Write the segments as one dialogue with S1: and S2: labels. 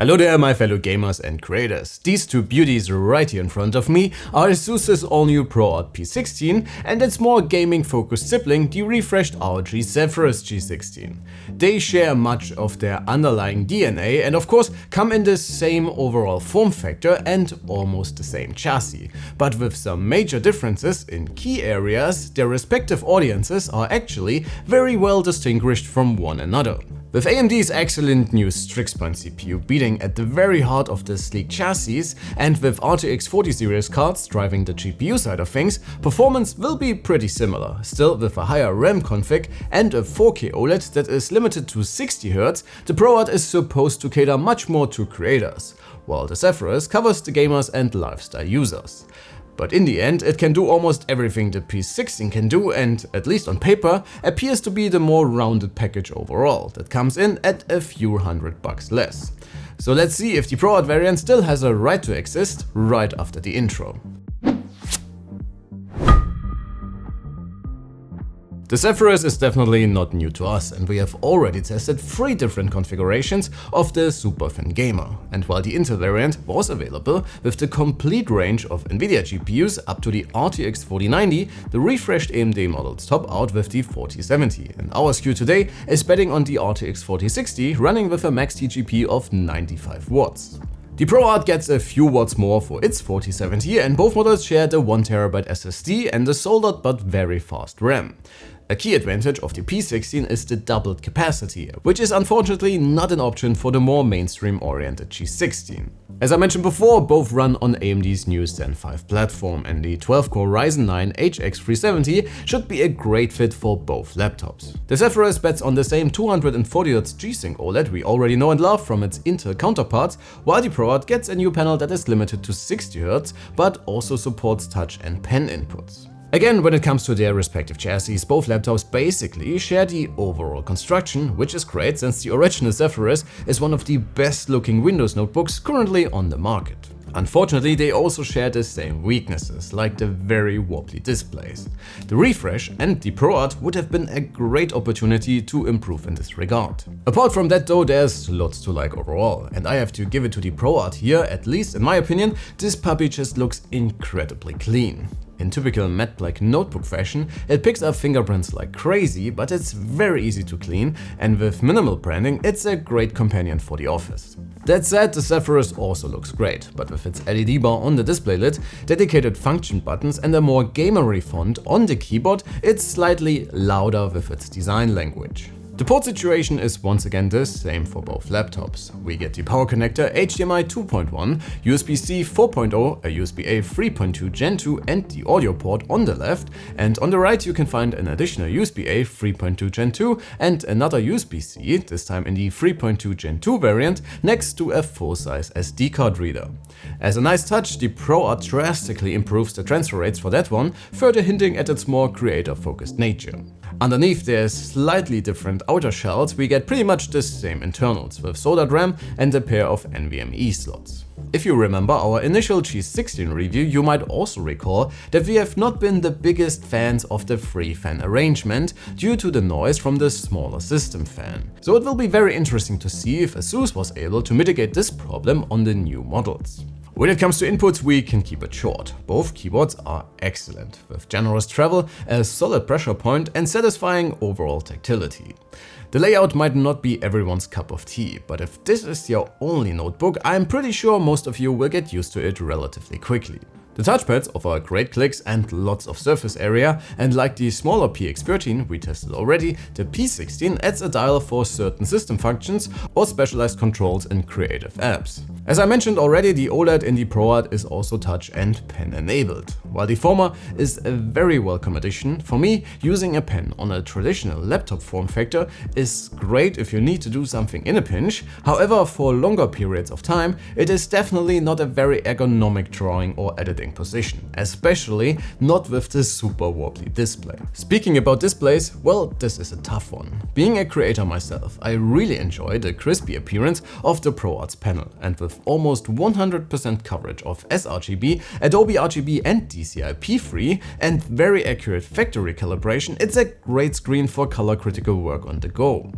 S1: Hello there my fellow gamers and creators. These two beauties right here in front of me are Asus's all-new ProArt P16 and its more gaming-focused sibling, the refreshed ROG Zephyrus G16. They share much of their underlying DNA and of course come in the same overall form factor and almost the same chassis, but with some major differences in key areas. Their respective audiences are actually very well distinguished from one another. With AMD's excellent new Strix Point CPU beating at the very heart of the sleek chassis, and with RTX 40 series cards driving the GPU side of things, performance will be pretty similar, still with a higher RAM config and a 4K OLED that is limited to 60Hz. The ProArt is supposed to cater much more to creators, while the Zephyrus covers the gamers and lifestyle users. But in the end, it can do almost everything the P16 can do and, at least on paper, appears to be the more rounded package overall that comes in at a few $100 less. So let's see if the ProArt variant still has a right to exist right after the intro. The Zephyrus is definitely not new to us, and we have already tested 3 different configurations of the super thin gamer. And while the Intel variant was available with the complete range of Nvidia GPUs up to the RTX 4090, the refreshed AMD models top out with the 4070. And our SKU today is betting on the RTX 4060 running with a max TGP of 95 watts. The ProArt gets a few watts more for its 4070 and both models share the 1TB SSD and the soldered but very fast RAM. A key advantage of the P16 is the doubled capacity, which is unfortunately not an option for the more mainstream-oriented G16. As I mentioned before, both run on AMD's new Zen 5 platform, and the 12-core Ryzen 9 HX370 should be a great fit for both laptops. The Zephyrus bets on the same 240Hz G-Sync OLED we already know and love from its Intel counterparts, while the ProArt gets a new panel that is limited to 60Hz, but also supports touch and pen inputs. Again, when it comes to their respective chassis, both laptops basically share the overall construction, which is great since the original Zephyrus is one of the best looking Windows notebooks currently on the market. Unfortunately, they also share the same weaknesses, like the very wobbly displays. The refresh and the ProArt would have been a great opportunity to improve in this regard. Apart from that though, there's lots to like overall, and I have to give it to the ProArt here. At least in my opinion, this puppy just looks incredibly clean. In typical matte black notebook fashion, it picks up fingerprints like crazy, but it's very easy to clean, and with minimal branding, it's a great companion for the office. That said, the Zephyrus also looks great, but with its LED bar on the display lid, dedicated function buttons and a more gamery font on the keyboard, it's slightly louder with its design language. The port situation is once again the same for both laptops. We get the power connector HDMI 2.1, USB-C 4.0, a USB-A 3.2 Gen 2 and the audio port on the left, and on the right you can find an additional USB-A 3.2 Gen 2 and another USB-C, this time in the 3.2 Gen 2 variant, next to a full-size SD card reader. As a nice touch, the ProArt drastically improves the transfer rates for that one, further hinting at its more creator-focused nature. Underneath their slightly different outer shells, we get pretty much the same internals, with soldered RAM and a pair of NVMe slots. If you remember our initial G16 review, you might also recall that we have not been the biggest fans of the 3-fan arrangement due to the noise from the smaller system fan. So it will be very interesting to see if Asus was able to mitigate this problem on the new models. When it comes to inputs, we can keep it short. Both keyboards are excellent, with generous travel, a solid pressure point and satisfying overall tactility. The layout might not be everyone's cup of tea, but if this is your only notebook, I'm pretty sure most of you will get used to it relatively quickly. The touchpads offer great clicks and lots of surface area, and like the smaller PX13 we tested already, the P16 adds a dial for certain system functions or specialized controls in creative apps. As I mentioned already, the OLED in the ProArt is also touch and pen enabled. While the former is a very welcome addition, for me, using a pen on a traditional laptop form factor is great if you need to do something in a pinch. However, for longer periods of time, it is definitely not a very ergonomic drawing or editing position, especially not with this super wobbly display. Speaking about displays, well, this is a tough one. Being a creator myself, I really enjoy the crispy appearance of the ProArt's panel, and with almost 100% coverage of sRGB, Adobe RGB and DCI-P3, and very accurate factory calibration, it's a great screen for color critical work on the go.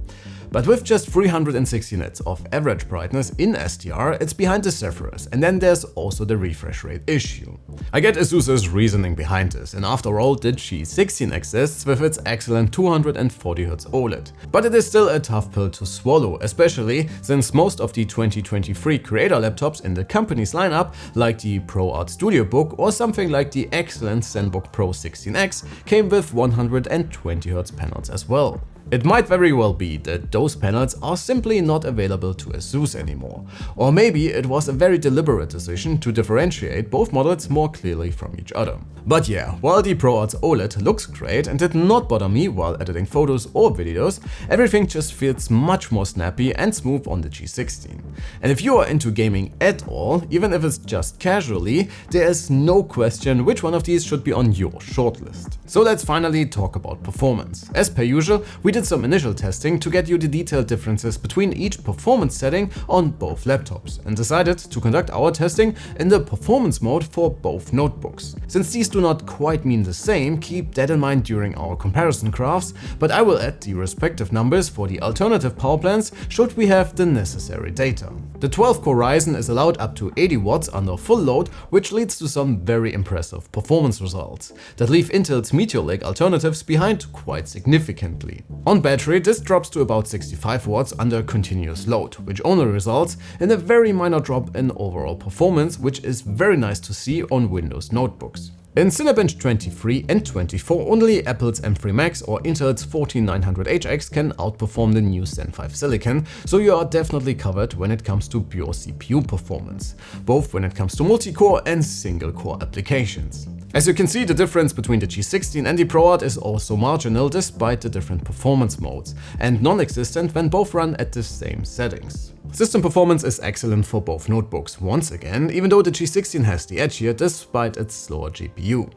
S1: But with just 360 nits of average brightness in SDR, it's behind the Zephyrus, and then there's also the refresh rate issue. I get Asus's reasoning behind this, and after all, the G16 exists with its excellent 240Hz OLED. But it is still a tough pill to swallow, especially since most of the 2023 creator laptops in the company's lineup, like the ProArt StudioBook or something like the excellent Zenbook Pro 16X, came with 120Hz panels as well. It might very well be that those panels are simply not available to Asus anymore. Or maybe it was a very deliberate decision to differentiate both models more clearly from each other. But yeah, while the ProArt OLED looks great and did not bother me while editing photos or videos, everything just feels much more snappy and smooth on the G16. And if you are into gaming at all, even if it's just casually, there is no question which one of these should be on your shortlist. So let's finally talk about performance. As per usual, we did some initial testing to get you the detailed differences between each performance setting on both laptops, and decided to conduct our testing in the performance mode for both notebooks. Since these do not quite mean the same, keep that in mind during our comparison graphs, but I will add the respective numbers for the alternative power plants should we have the necessary data. The 12-core Ryzen is allowed up to 80 watts under full load, which leads to some very impressive performance results that leave Intel's Meteor Lake alternatives behind quite significantly. On battery, this drops to about 65 watts under continuous load, which only results in a very minor drop in overall performance, which is very nice to see on Windows notebooks. In Cinebench 23 and 24, only Apple's M3 Max or Intel's 14900HX can outperform the new Zen 5 Silicon, so you are definitely covered when it comes to pure CPU performance, both when it comes to multi-core and single-core applications. As you can see, the difference between the G16 and the ProArt is also marginal despite the different performance modes, and non-existent when both run at the same settings. System performance is excellent for both notebooks, once again, even though the G16 has the edge here despite its slower GPU.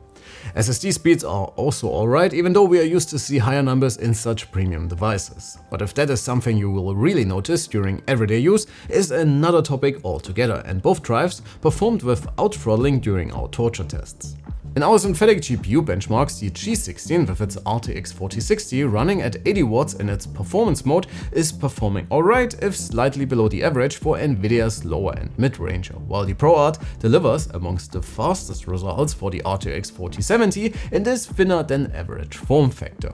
S1: SSD speeds are also alright, even though we are used to see higher numbers in such premium devices. But if that is something you will really notice during everyday use, is another topic altogether, and both drives performed without throttling during our torture tests. In our synthetic GPU benchmarks, the G16 with its RTX 4060 running at 80 watts in its performance mode is performing alright, if slightly below the average for Nvidia's lower end mid-ranger, while the ProArt delivers amongst the fastest results for the RTX 4070 in this thinner than average form factor.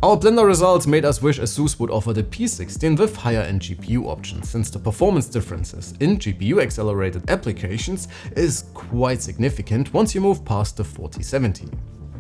S1: Our Blender results made us wish Asus would offer the P16 with higher end GPU options, since the performance differences in GPU accelerated applications is quite significant once you move past the 4070.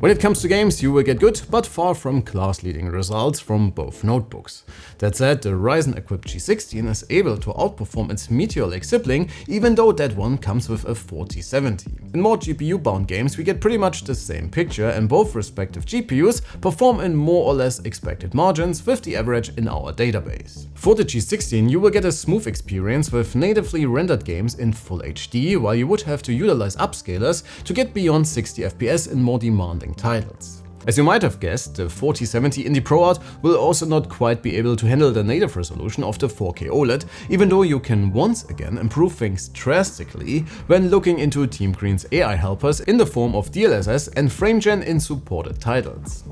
S1: When it comes to games, you will get good, but far from class-leading results from both notebooks. That said, the Ryzen-equipped G16 is able to outperform its Meteor Lake sibling, even though that one comes with a 4070. In more GPU-bound games, we get pretty much the same picture, and both respective GPUs perform in more or less expected margins with the average in our database. For the G16, you will get a smooth experience with natively rendered games in Full HD, while you would have to utilize upscalers to get beyond 60 FPS in more demanding titles. As you might have guessed, the 4070 in the ProArt will also not quite be able to handle the native resolution of the 4K OLED, even though you can once again improve things drastically when looking into Team Green's AI helpers in the form of DLSS and FrameGen in supported titles.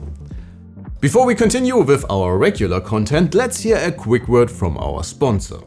S1: Before we continue with our regular content, let's hear a quick word from our sponsor.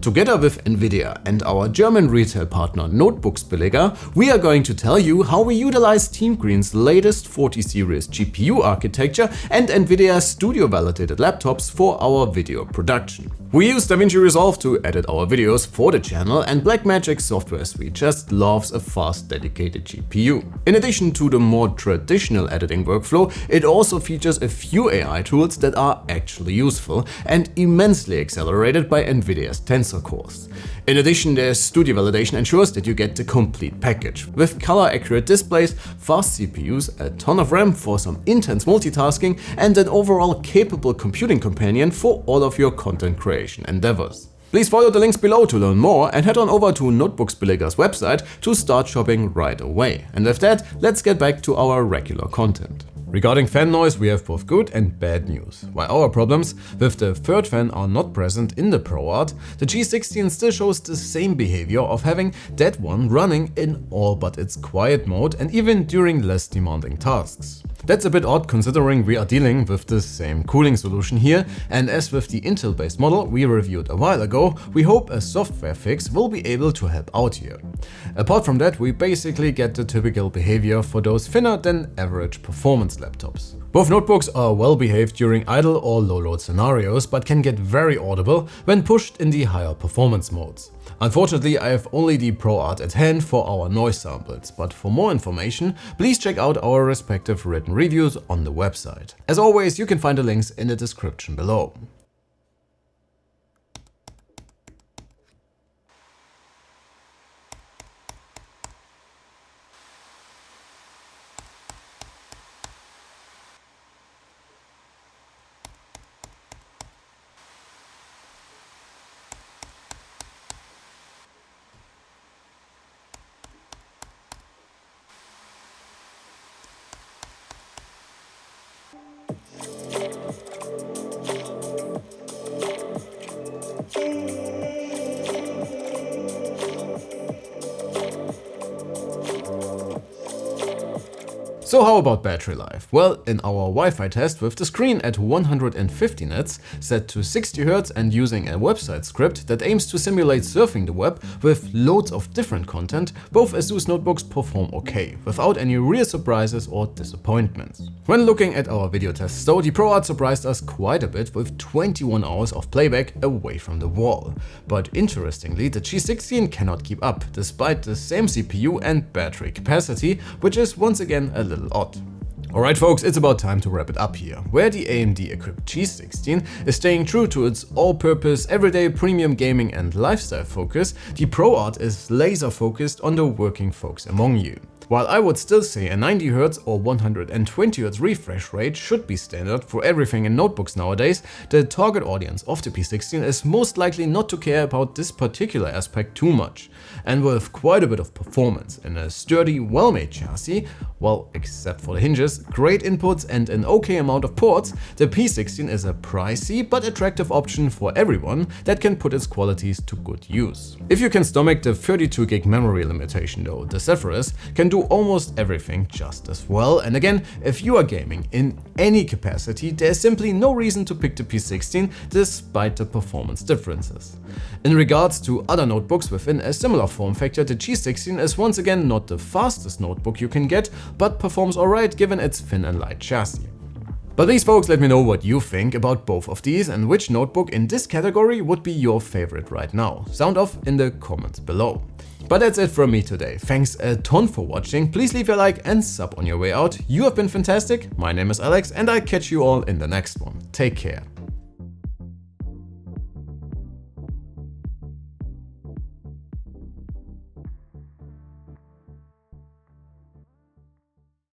S1: Together with Nvidia and our German retail partner Notebookcheck, we are going to tell you how we utilize Team Green's latest 40 series GPU architecture and Nvidia's studio-validated laptops for our video production. We use DaVinci Resolve to edit our videos for the channel, and Blackmagic software suite just loves a fast, dedicated GPU. In addition to the more traditional editing workflow, it also features a few AI tools that are actually useful and immensely accelerated by Nvidia's Tensor cores. In addition, their studio validation ensures that you get the complete package, with color-accurate displays, fast CPUs, a ton of RAM for some intense multitasking, and an overall capable computing companion for all of your content creation endeavors. Please follow the links below to learn more, and head on over to Notebookcheck's website to start shopping right away. And with that, let's get back to our regular content. Regarding fan noise, we have both good and bad news. While our problems with the third fan are not present in the ProArt, the G16 still shows the same behavior of having that one running in all but its quiet mode and even during less demanding tasks. That's a bit odd considering we are dealing with the same cooling solution here, and as with the Intel-based model we reviewed a while ago, we hope a software fix will be able to help out here. Apart from that, we basically get the typical behavior for those thinner than average performance laptops. Both notebooks are well behaved during idle or low load scenarios, but can get very audible when pushed in the higher performance modes. Unfortunately, I have only the ProArt at hand for our noise samples, but for more information, please check out our respective written reviews on the website. As always, you can find the links in the description below. So how about battery life? Well, in our Wi-Fi test with the screen at 150 nits, set to 60 Hz and using a website script that aims to simulate surfing the web with loads of different content, both Asus notebooks perform okay, without any real surprises or disappointments. When looking at our video tests though, the ProArt surprised us quite a bit with 21 hours of playback away from the wall. But interestingly, the G16 cannot keep up, despite the same CPU and battery capacity, which is once again a little odd. Alright folks, it's about time to wrap it up here. Where the AMD equipped G16 is staying true to its all-purpose, everyday premium gaming and lifestyle focus, the ProArt is laser focused on the working folks among you. While I would still say a 90 Hz or 120 Hz refresh rate should be standard for everything in notebooks nowadays, the target audience of the P16 is most likely not to care about this particular aspect too much. And with quite a bit of performance in a sturdy, well-made chassis, well, except for the hinges, great inputs and an okay amount of ports, the P16 is a pricey but attractive option for everyone that can put its qualities to good use. If you can stomach the 32GB memory limitation though, the Zephyrus can do almost everything just as well, and again, if you are gaming in any capacity, there's simply no reason to pick the P16 despite the performance differences. In regards to other notebooks within a similar form factor, the G16 is once again not the fastest notebook you can get, but performs alright given its thin and light chassis. But please folks, let me know what you think about both of these and which notebook in this category would be your favorite right now. Sound off in the comments below. But that's it from me today. Thanks a ton for watching. Please leave a like and sub on your way out. You have been fantastic. My name is Alex and I'll catch you all in the next one. Take care.